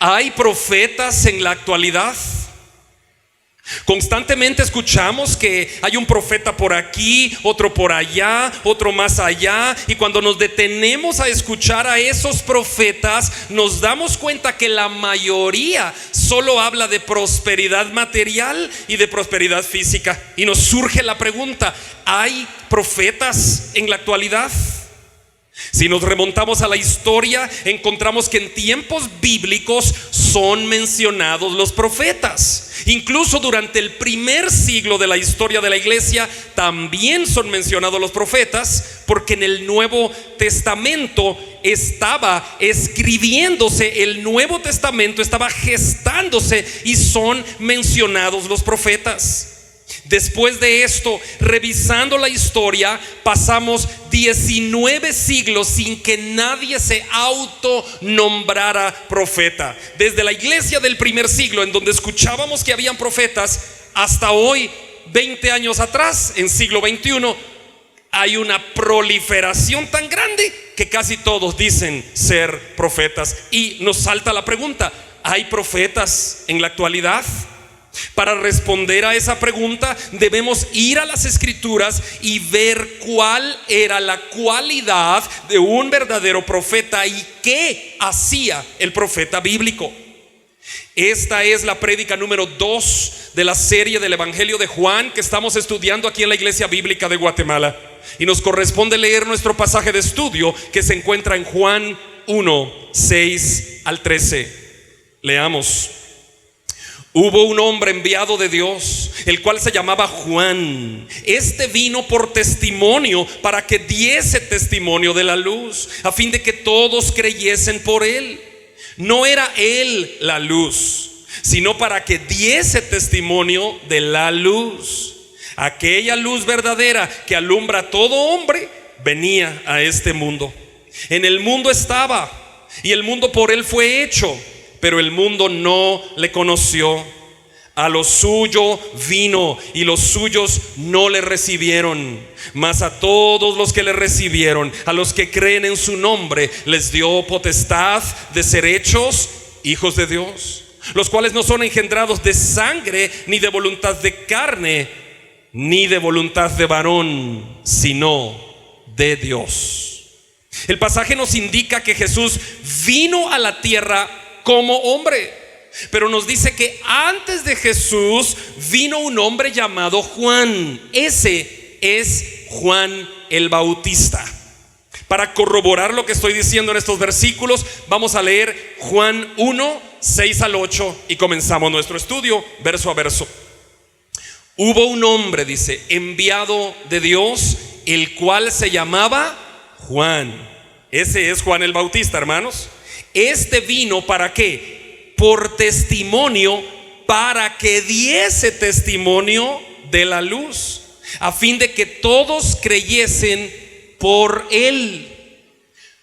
¿Hay profetas en la actualidad? Constantemente escuchamos que hay un profeta por aquí, otro por allá, otro más allá, y cuando nos detenemos a escuchar a esos profetas, nos damos cuenta que la mayoría solo habla de prosperidad material y de prosperidad física. Y nos surge la pregunta: ¿hay profetas en la actualidad? Si nos remontamos a la historia, encontramos que en tiempos bíblicos son mencionados los profetas. Incluso durante el primer siglo de la historia de la iglesia también son mencionados los profetas, porque en el Nuevo Testamento estaba escribiéndose, el Nuevo Testamento estaba gestándose y son mencionados los profetas. Después de esto, revisando la historia, pasamos 19 siglos sin que nadie se autonombrara profeta. Desde la iglesia del primer siglo, en donde escuchábamos que habían profetas, hasta hoy, 20 años atrás, en siglo XXI, hay una proliferación tan grande que casi todos dicen ser profetas. Y nos salta la pregunta: ¿hay profetas en la actualidad? Para responder a esa pregunta debemos ir a las Escrituras y ver cuál era la cualidad de un verdadero profeta y qué hacía el profeta bíblico. Esta es la prédica número 2 de la serie del Evangelio de Juan que estamos estudiando aquí en la Iglesia Bíblica de Guatemala, y nos corresponde leer nuestro pasaje de estudio que se encuentra en Juan 1, 6 al 13. Leamos. Hubo un hombre enviado de Dios, el cual se llamaba Juan. Este vino por testimonio, para que diese testimonio de la luz, a fin de que todos creyesen por él. No era él la luz, sino para que diese testimonio de la luz. Aquella luz verdadera que alumbra a todo hombre venía a este mundo. En el mundo estaba, y el mundo por él fue hecho, pero el mundo no le conoció. A lo suyo vino, y los suyos no le recibieron. Mas a todos los que le recibieron, a los que creen en su nombre, les dio potestad de ser hechos hijos de Dios, los cuales no son engendrados de sangre, ni de voluntad de carne, ni de voluntad de varón, sino de Dios. El pasaje nos indica que Jesús vino a la tierra como hombre, pero nos dice que antes de Jesús vino un hombre llamado Juan. Ese es Juan el Bautista. Para corroborar lo que estoy diciendo en estos versículos, vamos a leer Juan 1, 6 al 8 y comenzamos nuestro estudio verso a verso. Hubo un hombre, dice, enviado de Dios, el cual se llamaba Juan. Ese es Juan el Bautista, hermanos. Este vino ¿para qué? Por testimonio, para que diese testimonio de la luz, a fin de que todos creyesen por él.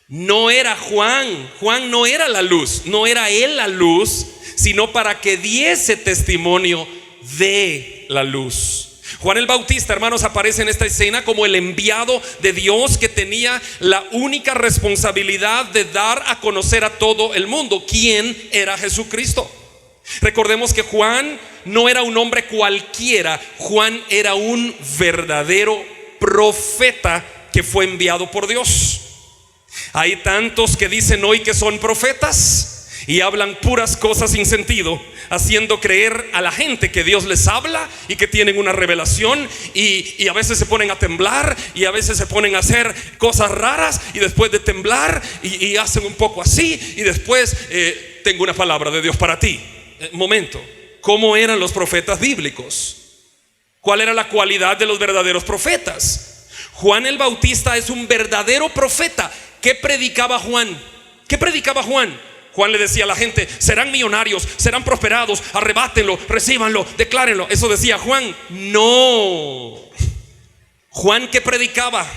No era Juan no era la luz, no era él la luz, sino para que diese testimonio de la luz. Juan el Bautista, hermanos, aparece en esta escena como el enviado de Dios que tenía la única responsabilidad de dar a conocer a todo el mundo quién era Jesucristo. Recordemos que Juan no era un hombre cualquiera. Juan era un verdadero profeta que fue enviado por Dios. Hay tantos que dicen hoy que son profetas y hablan puras cosas sin sentido, haciendo creer a la gente que Dios les habla y que tienen una revelación, y a veces se ponen a temblar, y a veces se ponen a hacer cosas raras, y después de temblar y hacen un poco así, y después tengo una palabra de Dios para ti. Momento, ¿cómo eran los profetas bíblicos? ¿Cuál era la cualidad de los verdaderos profetas? Juan el Bautista es un verdadero profeta. ¿Qué predicaba Juan? ¿Qué predicaba Juan? Juan le decía a la gente: serán millonarios, serán prosperados, arrebátenlo, recíbanlo, declárenlo. Eso decía Juan. No. Juan, ¿qué predicaba?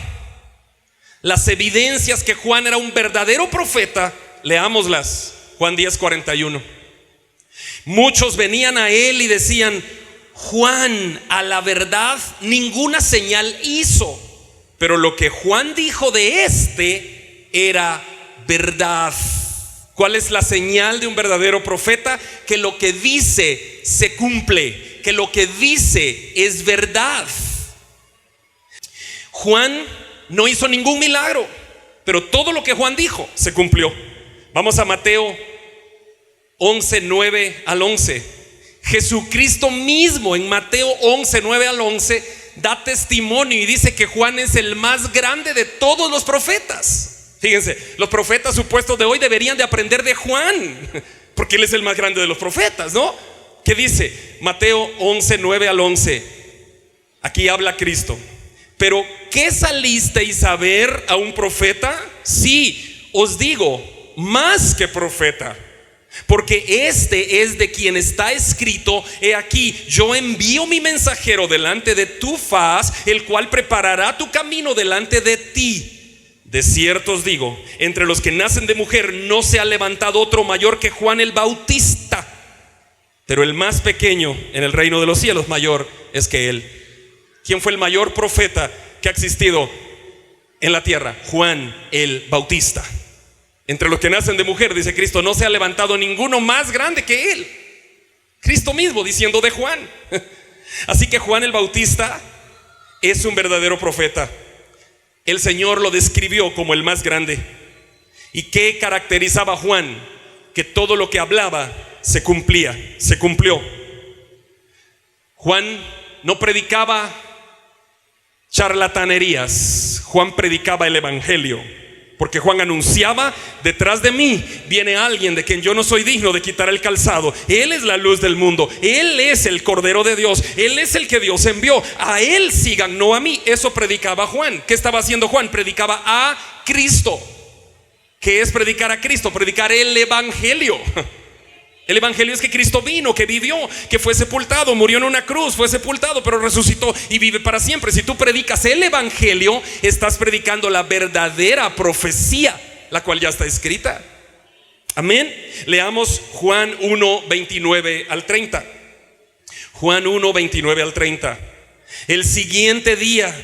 Las evidencias que Juan era un verdadero profeta, leámoslas. Juan 10:41. Muchos venían a él y decían: Juan, a la verdad, ninguna señal hizo, pero lo que Juan dijo de este era verdad. ¿Cuál es la señal de un verdadero profeta? Que lo que dice se cumple, que lo que dice es verdad. Juan no hizo ningún milagro, pero todo lo que Juan dijo se cumplió. Vamos a Mateo 11, 9 al 11. Jesucristo mismo en Mateo 11, 9 al 11 da testimonio y dice que Juan es el más grande de todos los profetas. Fíjense, los profetas supuestos de hoy deberían de aprender de Juan, porque él es el más grande de los profetas, ¿no? ¿Qué dice? Mateo 11, 9 al 11. Aquí habla Cristo. Pero ¿qué salisteis a ver a un profeta? Sí, os digo, más que profeta. Porque este es de quien está escrito: he aquí, yo envío mi mensajero delante de tu faz, el cual preparará tu camino delante de ti. De cierto os digo, entre los que nacen de mujer no se ha levantado otro mayor que Juan el Bautista, pero el más pequeño en el reino de los cielos mayor es que él. ¿Quién fue el mayor profeta que ha existido en la tierra? Juan el Bautista. Entre los que nacen de mujer, dice Cristo, no se ha levantado ninguno más grande que él. Cristo mismo diciendo de Juan. Así que Juan el Bautista es un verdadero profeta. El Señor lo describió como el más grande. ¿Y qué caracterizaba a Juan? Que todo lo que hablaba se cumplía, se cumplió. Juan no predicaba charlatanerías, Juan predicaba el evangelio. Porque Juan anunciaba: detrás de mí viene alguien de quien yo no soy digno de quitar el calzado. Él es la luz del mundo, Él es el Cordero de Dios, Él es el que Dios envió. A Él sigan, no a mí. Eso predicaba Juan. ¿Qué estaba haciendo Juan? Predicaba a Cristo. ¿Qué es predicar a Cristo? Predicar el evangelio. El evangelio es que Cristo vino, que vivió, que fue sepultado, murió en una cruz, fue sepultado, pero resucitó y vive para siempre. Si tú predicas el evangelio, estás predicando la verdadera profecía, la cual ya está escrita. Amén. Leamos Juan 1, 29 al 30. Juan 1, 29 al 30. El siguiente día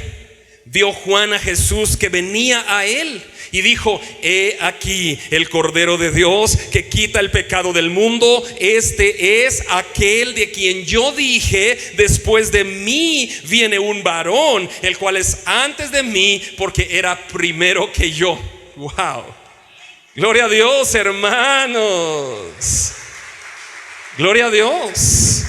vio Juan a Jesús que venía a él y dijo: he aquí el Cordero de Dios que quita el pecado del mundo. Este es aquel de quien yo dije: después de mí viene un varón, el cual es antes de mí, porque era primero que yo. Wow. Gloria a Dios, hermanos. Gloria a Dios.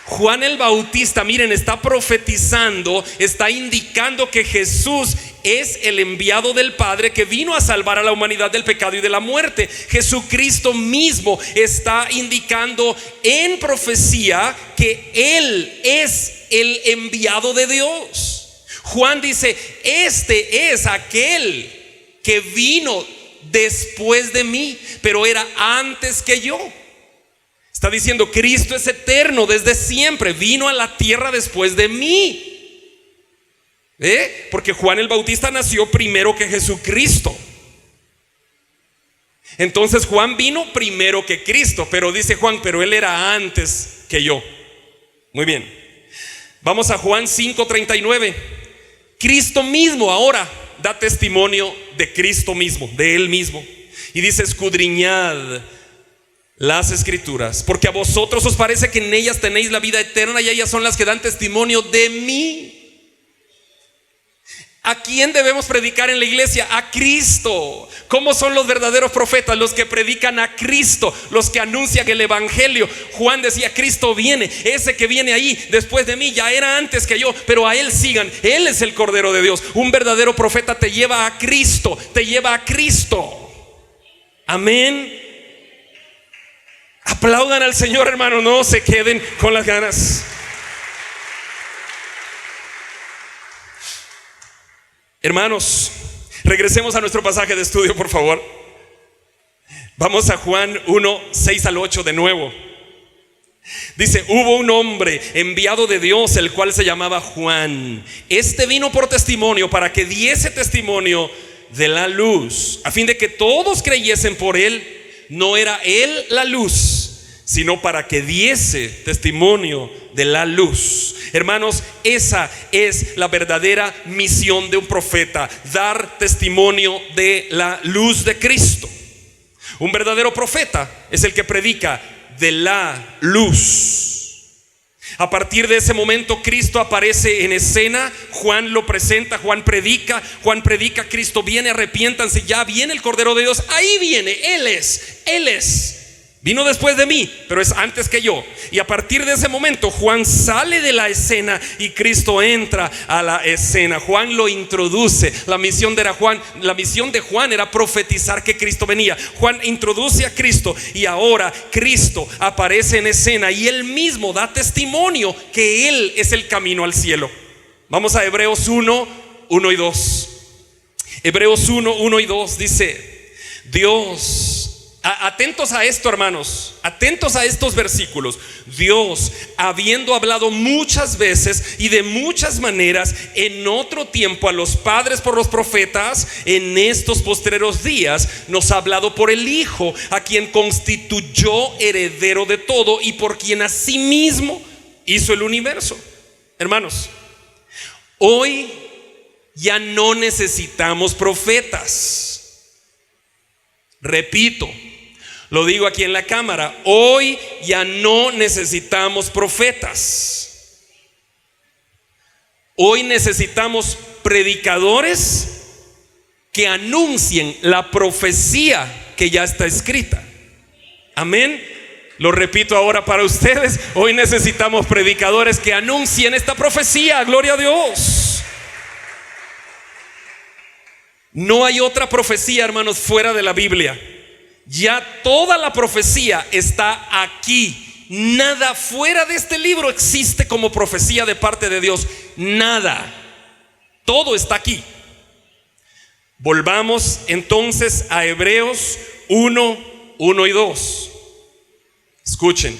Juan el Bautista, miren, está profetizando, está indicando que Jesús es el enviado del Padre que vino a salvar a la humanidad del pecado y de la muerte. Jesucristo mismo está indicando en profecía que Él es el enviado de Dios. Juan dice: este es aquel que vino después de mí, pero era antes que yo. Está diciendo: Cristo es eterno desde siempre, vino a la tierra después de mí. Porque Juan el Bautista nació primero que Jesucristo. Entonces Juan vino primero que Cristo, pero dice Juan: pero él era antes que yo. Muy bien. Vamos a Juan 5:39. Cristo mismo ahora da testimonio de Cristo mismo, de él mismo. Y dice: escudriñad las escrituras, porque a vosotros os parece que en ellas tenéis la vida eterna, y ellas son las que dan testimonio de mí. ¿A quién debemos predicar en la iglesia? A Cristo. ¿Cómo son los verdaderos profetas? Los que predican a Cristo, los que anuncian el evangelio. Juan decía: Cristo viene, ese que viene ahí después de mí ya era antes que yo, pero a Él sigan. Él es el Cordero de Dios. Un verdadero profeta te lleva a Cristo, te lleva a Cristo. Amén. Aplaudan al Señor, hermano, no se queden con las ganas. Hermanos, regresemos a nuestro pasaje de estudio, por favor. Vamos a Juan 1, 6 al 8 de nuevo. Dice: hubo un hombre enviado de Dios, el cual se llamaba Juan. Este vino por testimonio, para que diese testimonio de la luz, a fin de que todos creyesen por él. No era él la luz, sino para que diese testimonio de la luz. Hermanos, esa es la verdadera misión de un profeta: dar testimonio de la luz de Cristo. Un verdadero profeta es el que predica de la luz. A partir de ese momento Cristo aparece en escena, Juan lo presenta, Juan predica, Cristo viene, arrepiéntanse, ya viene el Cordero de Dios, ahí viene, Él es. Vino después de mí, pero es antes que yo. Y a partir de ese momento Juan sale de la escena y Cristo entra a la escena. Juan lo introduce. La misión de Juan era profetizar que Cristo venía. Juan introduce a Cristo y ahora Cristo aparece en escena y él mismo da testimonio que él es el camino al cielo. Vamos a Hebreos 1:1 y 2. Hebreos 1:1 y 2 dice: Dios, atentos a esto, hermanos, atentos a estos versículos. Dios, habiendo hablado muchas veces y de muchas maneras en otro tiempo a los padres por los profetas, en estos postreros días nos ha hablado por el Hijo, a quien constituyó heredero de todo y por quien asimismo hizo el universo. Hermanos, hoy ya no necesitamos profetas. Repito, lo digo aquí en la cámara, hoy ya no necesitamos profetas. Hoy necesitamos predicadores que anuncien la profecía que ya está escrita. Amén. Lo repito ahora para ustedes, hoy necesitamos predicadores que anuncien esta profecía. Gloria a Dios. No hay otra profecía, hermanos, fuera de la Biblia. Ya toda la profecía está aquí. Nada fuera de este libro existe como profecía de parte de Dios. Nada. Todo está aquí. Volvamos entonces a Hebreos 1:1 y 2. Escuchen.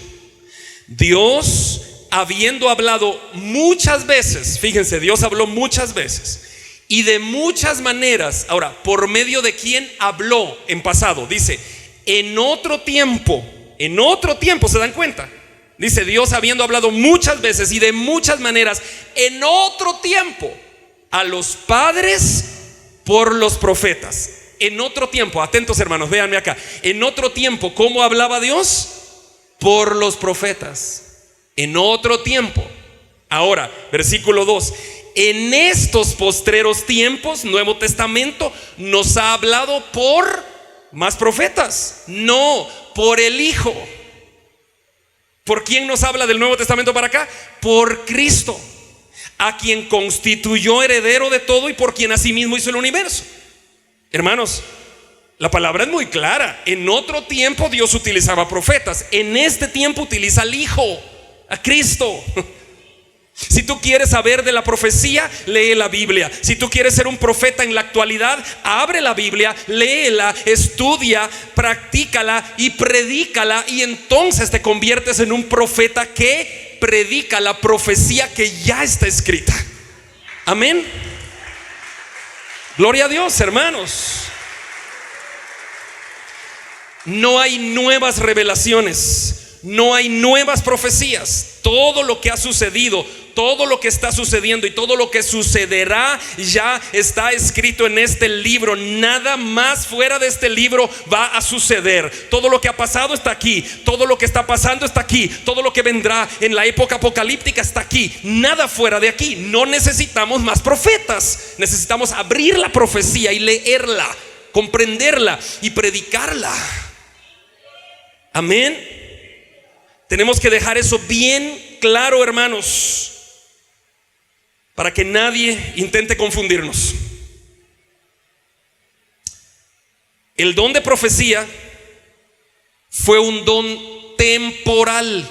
Dios, habiendo hablado muchas veces, fíjense, Dios habló muchas veces y de muchas maneras. Ahora, ¿por medio de quién habló en pasado? Dice, en otro tiempo, ¿se dan cuenta? Dice, Dios habiendo hablado muchas veces y de muchas maneras, en otro tiempo, a los padres por los profetas. En otro tiempo, atentos hermanos, véanme acá. En otro tiempo, ¿cómo hablaba Dios? Por los profetas. En otro tiempo. Ahora, versículo 2. En estos postreros tiempos, Nuevo Testamento nos ha hablado por más profetas. No, por el Hijo. ¿Por quién nos habla del Nuevo Testamento para acá? Por Cristo, a quien constituyó heredero de todo y por quien asimismo hizo el universo. Hermanos, la palabra es muy clara. En otro tiempo Dios utilizaba profetas. En este tiempo utiliza al Hijo, a Cristo. Si tú quieres saber de la profecía, lee la Biblia. Si tú quieres ser un profeta en la actualidad, abre la Biblia, léela, estudia, practícala y predícala, y entonces te conviertes en un profeta que predica la profecía que ya está escrita. Amén. Gloria a Dios, hermanos. No hay nuevas revelaciones, no hay nuevas profecías. Todo lo que ha sucedido, todo lo que está sucediendo y todo lo que sucederá ya está escrito en este libro. Nada más fuera de este libro va a suceder. Todo lo que ha pasado está aquí. Todo lo que está pasando está aquí. Todo lo que vendrá en la época apocalíptica está aquí. Nada fuera de aquí. No necesitamos más profetas. Necesitamos abrir la profecía y leerla, comprenderla y predicarla. Amén. Tenemos que dejar eso bien claro, hermanos, para que nadie intente confundirnos. El don de profecía fue un don temporal,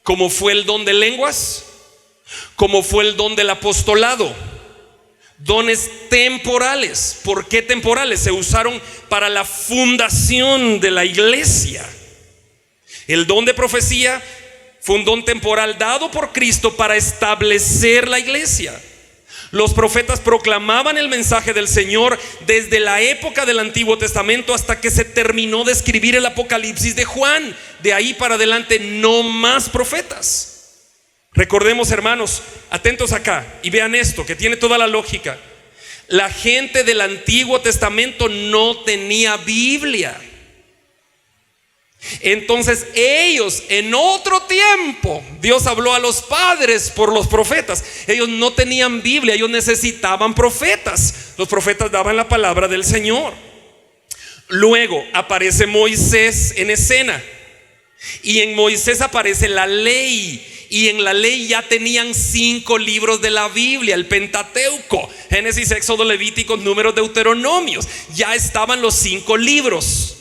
como fue el don de lenguas, como fue el don del apostolado. Dones temporales. ¿Por qué temporales? Se usaron para la fundación de la iglesia. El don de profecía fue un don temporal dado por Cristo para establecer la iglesia. Los profetas proclamaban el mensaje del Señor desde la época del Antiguo Testamento hasta que se terminó de escribir el Apocalipsis de Juan. De ahí para adelante no más profetas. Recordemos, hermanos, atentos acá y vean esto que tiene toda la lógica. La gente del Antiguo Testamento no tenía Biblia. Entonces ellos en otro tiempo, Dios habló a los padres por los profetas. Ellos no tenían Biblia, ellos necesitaban profetas. Los profetas daban la palabra del Señor. Luego aparece Moisés en escena, y en Moisés aparece la ley. Y en la ley ya tenían 5 libros de la Biblia, el Pentateuco: Génesis, Éxodo, Levíticos, Números, Deuteronomios. Ya estaban los 5 libros,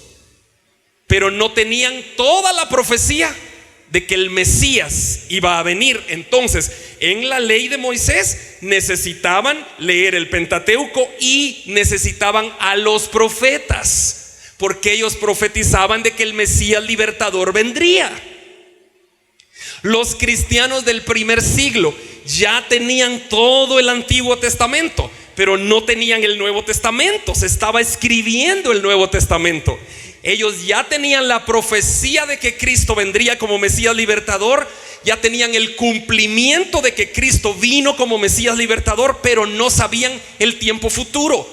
pero no tenían toda la profecía de que el Mesías iba a venir. Entonces, en la ley de Moisés necesitaban leer el Pentateuco y necesitaban a los profetas, porque ellos profetizaban de que el Mesías libertador vendría. Los cristianos del primer siglo ya tenían todo el Antiguo Testamento, pero no tenían el Nuevo Testamento. Se estaba escribiendo el Nuevo Testamento. Ellos ya tenían la profecía de que Cristo vendría como Mesías libertador, ya tenían el cumplimiento de que Cristo vino como Mesías libertador, pero no sabían el tiempo futuro.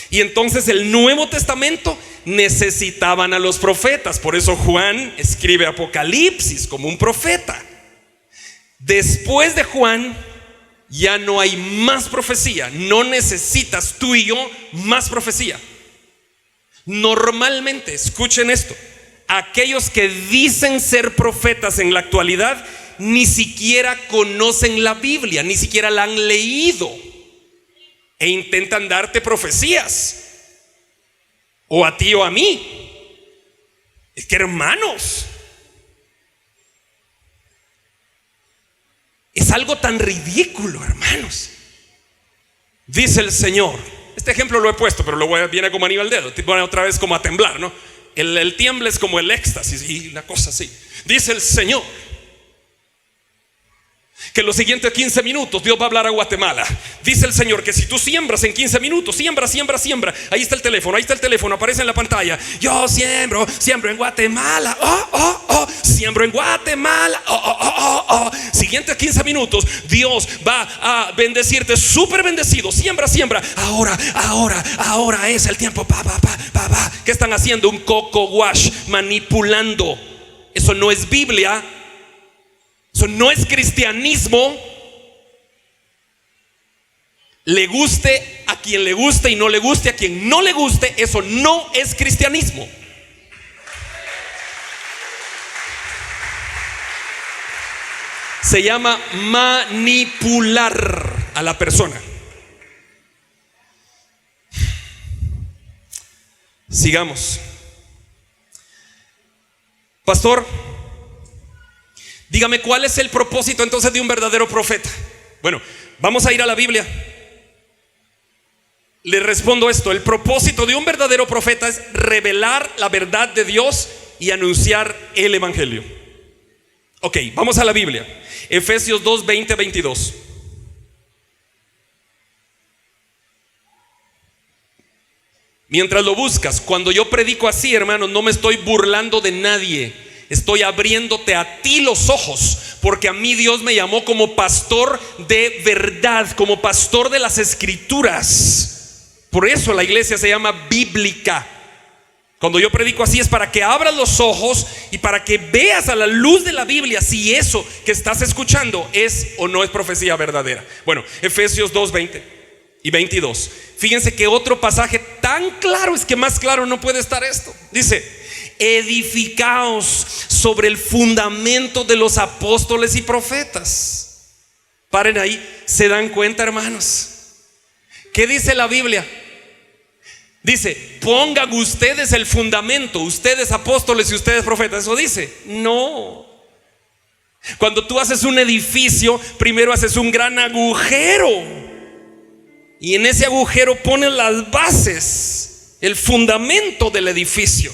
Y entonces el Nuevo Testamento necesitaban a los profetas. Por eso Juan escribe Apocalipsis como un profeta. Después de Juan ya no hay más profecía. No necesitas tú y yo más profecía. Normalmente, escuchen esto, aquellos que dicen ser profetas en la actualidad ni siquiera conocen la Biblia, ni siquiera la han leído, e intentan darte profecías, o a ti o a mí. Es que, hermanos, es algo tan ridículo, hermanos. Dice el Señor. Este ejemplo lo he puesto, pero viene como anillo al dedo. Bueno, otra vez como a temblar, ¿no? El tiemble es como el éxtasis y la cosa así. Dice el Señor que en los siguientes 15 minutos Dios va a hablar a Guatemala. Dice el Señor que si tú siembras en 15 minutos, siembra. Ahí está el teléfono, aparece en la pantalla. Yo siembro en Guatemala. Siembro en Guatemala. Siguientes 15 minutos, Dios va a bendecirte, súper bendecido. Siembra. Ahora es el tiempo. ¿Qué están haciendo? Un coco wash, manipulando. Eso no es Biblia. Eso no es cristianismo. Le guste a quien le guste y no le guste a quien no le guste, eso no es cristianismo. Se llama manipular a la persona. Sigamos. Pastor, dígame, ¿cuál es el propósito entonces de un verdadero profeta? Bueno, vamos a ir a la Biblia. Le respondo esto: el propósito de un verdadero profeta es revelar la verdad de Dios y anunciar el evangelio. Ok, vamos a la Biblia. Efesios 2, 20, 22. Mientras lo buscas, cuando yo predico así, hermanos, no me estoy burlando de nadie. Estoy abriéndote a ti los ojos, porque a mí Dios me llamó como pastor de verdad, como pastor de las escrituras. Por eso la iglesia se llama bíblica. Cuando yo predico así es para que abras los ojos y para que veas a la luz de la Biblia si eso que estás escuchando es o no es profecía verdadera. Bueno, Efesios 2, 20 y 22. Fíjense que otro pasaje tan claro, es que más claro no puede estar esto. Dice: edificaos sobre el fundamento de los apóstoles y profetas. Paren ahí. ¿Se dan cuenta, hermanos? ¿Qué dice la Biblia? Dice: pongan ustedes el fundamento, ustedes apóstoles y ustedes profetas. ¿Eso dice? No. Cuando tú haces un edificio, primero haces un gran agujero, y en ese agujero pones las bases, el fundamento del edificio.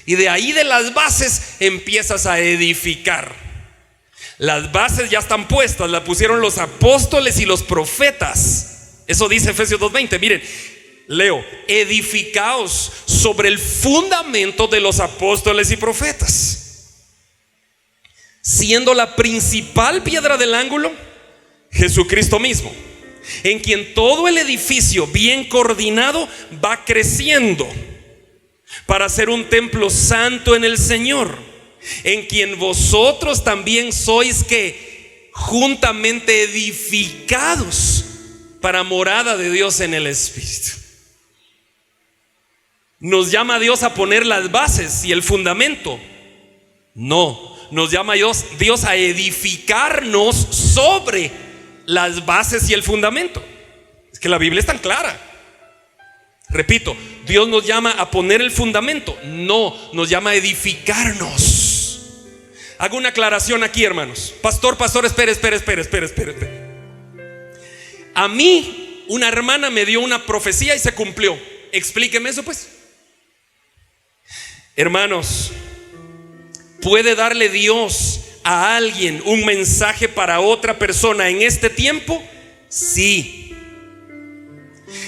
Y de ahí, de las bases, empiezas a edificar. Las bases ya están puestas, las pusieron los apóstoles y los profetas. Eso dice Efesios 2:20. Miren, leo: edificaos sobre el fundamento de los apóstoles y profetas, siendo la principal piedra del ángulo Jesucristo mismo, en quien todo el edificio bien coordinado va creciendo para ser un templo santo en el Señor, en quien vosotros también sois que juntamente edificados para morada de Dios en el Espíritu. ¿Nos llama Dios a poner las bases y el fundamento? No, nos llama Dios a edificarnos sobre las bases y el fundamento. Es que la Biblia es tan clara. Repito, Dios nos llama a poner el fundamento, no, nos llama a edificarnos. Hago una aclaración aquí, hermanos. Pastor, espere. A mí, una hermana me dio una profecía y se cumplió. Explíqueme eso, pues. Hermanos, ¿puede darle Dios a alguien un mensaje para otra persona en este tiempo? Sí.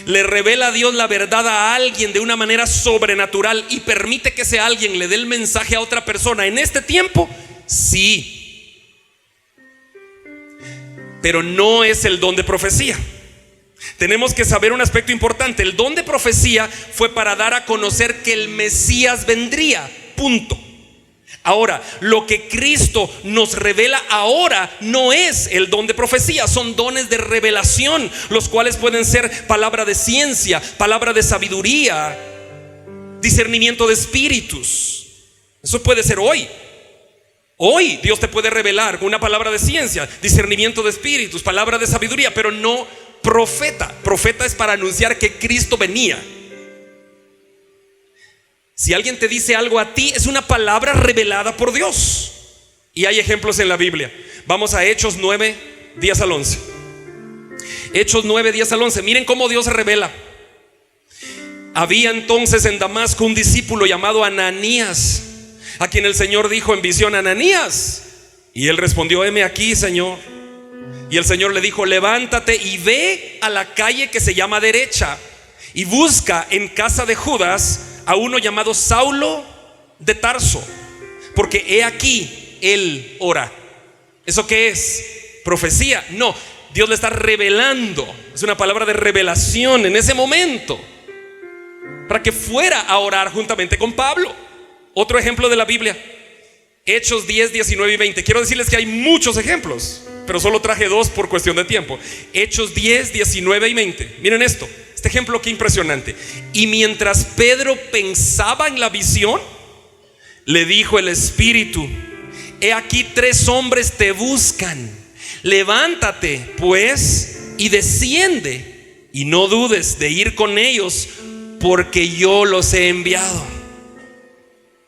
¿Le revela a Dios la verdad a alguien de una manera sobrenatural y permite que ese alguien le dé el mensaje a otra persona en este tiempo? Sí. Pero no es el don de profecía. Tenemos que saber un aspecto importante. El don de profecía fue para dar a conocer que el Mesías vendría. Punto. Ahora, lo que Cristo nos revela ahora no es el don de profecía, son dones de revelación, los cuales pueden ser palabra de ciencia, palabra de sabiduría, discernimiento de espíritus. Eso puede ser hoy. Hoy Dios te puede revelar con una palabra de ciencia, discernimiento de espíritus, palabra de sabiduría, pero no profeta. Profeta es para anunciar que Cristo venía. Si alguien te dice algo a ti, es una palabra revelada por Dios. Y hay ejemplos en la Biblia. Vamos a Hechos 9, 10 al 11. Hechos 9, 10 al 11. Miren cómo Dios se revela. Había entonces en Damasco un discípulo llamado Ananías, a quien el Señor dijo en visión: Ananías. Y él respondió: heme aquí, Señor. Y el Señor le dijo: levántate y ve a la calle que se llama Derecha, y busca en casa de Judas a uno llamado Saulo de Tarso, porque he aquí él ora. ¿Eso qué es? ¿Profecía? No, Dios le está revelando. Es una palabra de revelación en ese momento, para que fuera a orar juntamente con Pablo. Otro ejemplo de la Biblia, Hechos 10, 19 y 20. Quiero decirles que hay muchos ejemplos, pero solo traje dos por cuestión de tiempo. Hechos 10, 19 y 20. Miren esto. Este ejemplo, qué impresionante. Y mientras Pedro pensaba en la visión, le dijo el Espíritu: he aquí 3 hombres te buscan. Levántate pues y desciende, y no dudes de ir con ellos, porque yo los he enviado.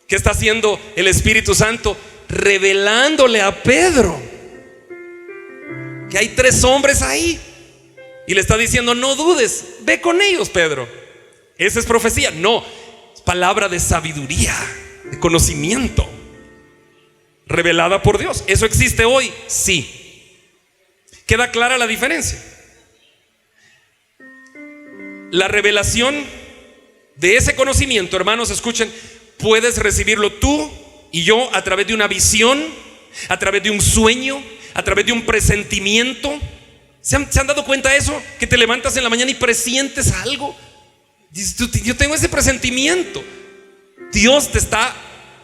¿Qué está haciendo el Espíritu Santo? Revelándole a Pedro que hay 3 hombres ahí. Y le está diciendo: no dudes, ve con ellos, Pedro. ¿Esa es profecía? No, es palabra de sabiduría, de conocimiento, revelada por Dios. ¿Eso existe hoy? Sí. ¿Queda clara la diferencia? La revelación de ese conocimiento, hermanos, escuchen, puedes recibirlo tú y yo a través de una visión, a través de un sueño, a través de un presentimiento. ¿Se han dado cuenta de eso? Que te levantas en la mañana y presientes algo. Dices: yo tengo ese presentimiento. Dios te está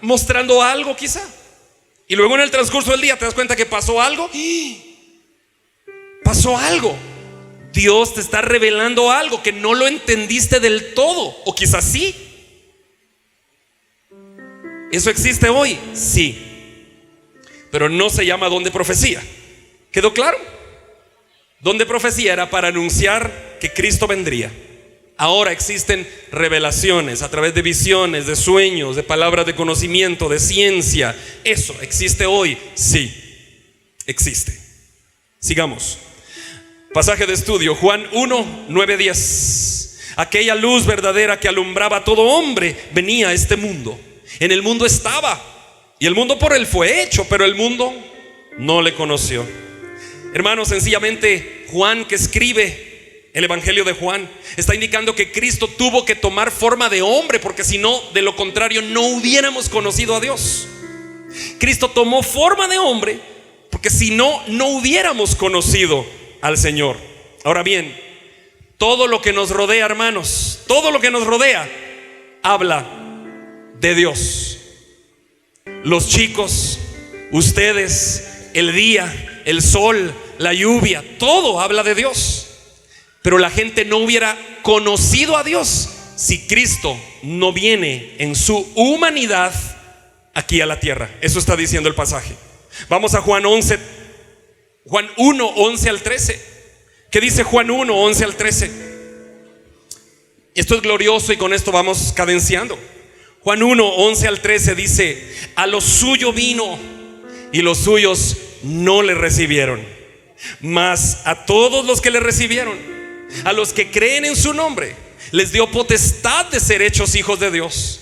mostrando algo quizá. Y luego en el transcurso del día te das cuenta que pasó algo. Pasó algo. Dios te está revelando algo que no lo entendiste del todo. O quizás sí. ¿Eso existe hoy? Sí. Pero no se llama don de profecía. ¿Quedó claro? Don de profecía era para anunciar que Cristo vendría. Ahora existen revelaciones a través de visiones, de sueños, de palabras de conocimiento, de ciencia. ¿Eso existe hoy? Sí, existe. Sigamos. Pasaje de estudio, Juan 1, 9, 10. Aquella luz verdadera que alumbraba a todo hombre venía a este mundo. En el mundo estaba, y el mundo por él fue hecho, pero el mundo no le conoció. Hermanos, sencillamente Juan, que escribe el Evangelio de Juan, está indicando que Cristo tuvo que tomar forma de hombre, porque si no, de lo contrario, no hubiéramos conocido a Dios. Cristo tomó forma de hombre, porque si no, no hubiéramos conocido al Señor. Ahora bien, todo lo que nos rodea, hermanos, todo lo que nos rodea habla de Dios. los chicos, ustedes, el día, el sol, la lluvia, todo habla de Dios. Pero la gente no hubiera conocido a Dios si Cristo no viene en su humanidad aquí a la tierra. Eso está diciendo el pasaje. Vamos a Juan 1, 11 al 13. ¿Qué dice Juan 1, 11 al 13? Esto es glorioso y con esto vamos cadenciando. Juan 1, 11 al 13 dice: a lo suyo vino y los suyos no le recibieron, mas a todos los que le recibieron, a los que creen en su nombre, les dio potestad de ser hechos hijos de Dios,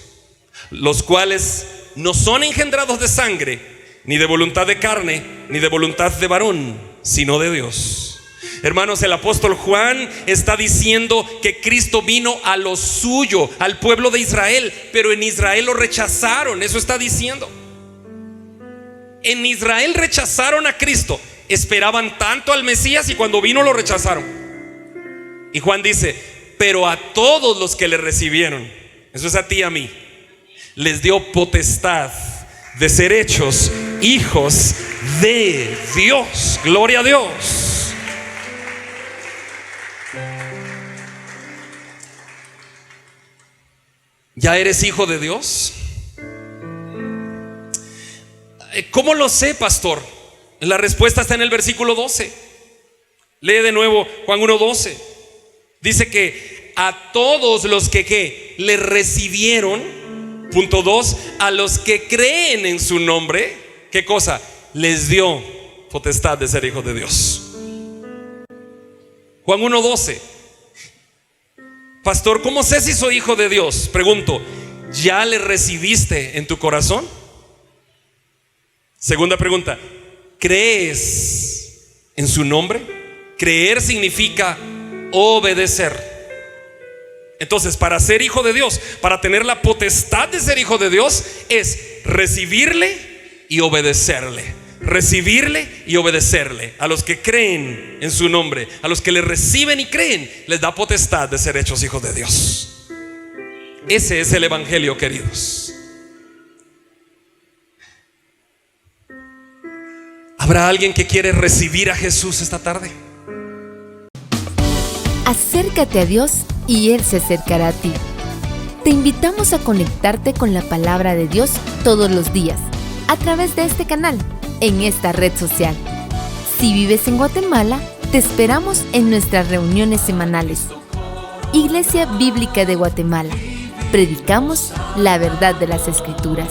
los cuales no son engendrados de sangre, ni de voluntad de carne, ni de voluntad de varón, sino de Dios. Hermanos, el apóstol Juan está diciendo que Cristo vino a lo suyo, al pueblo de Israel, pero en Israel lo rechazaron. Eso está diciendo. En Israel rechazaron a Cristo, esperaban tanto al Mesías y cuando vino lo rechazaron. Y Juan dice: pero a todos los que le recibieron, eso es a ti y a mí, les dio potestad de ser hechos hijos de Dios. Gloria a Dios. ¿Ya eres hijo de Dios? ¿Cómo lo sé, pastor? La respuesta está en el versículo 12. Lee de nuevo Juan 1:12. Dice que a todos los que le recibieron, punto 2, a los que creen en su nombre, ¿qué cosa? Les dio potestad de ser hijos de Dios. Juan 1:12. Pastor, ¿cómo sé si soy hijo de Dios? Pregunto, ¿ya le recibiste en tu corazón? Segunda pregunta, ¿crees en su nombre? Creer significa obedecer. Entonces, para ser hijo de Dios, para tener la potestad de ser hijo de Dios, es recibirle y obedecerle. Recibirle y obedecerle. A los que creen en su nombre, a los que le reciben y creen, les da potestad de ser hechos hijos de Dios. Ese es el evangelio, queridos. ¿Habrá alguien que quiere recibir a Jesús esta tarde? Acércate a Dios y Él se acercará a ti. Te invitamos a conectarte con la palabra de Dios todos los días, a través de este canal, en esta red social. Si vives en Guatemala, te esperamos en nuestras reuniones semanales. Iglesia Bíblica de Guatemala. Predicamos la verdad de las Escrituras.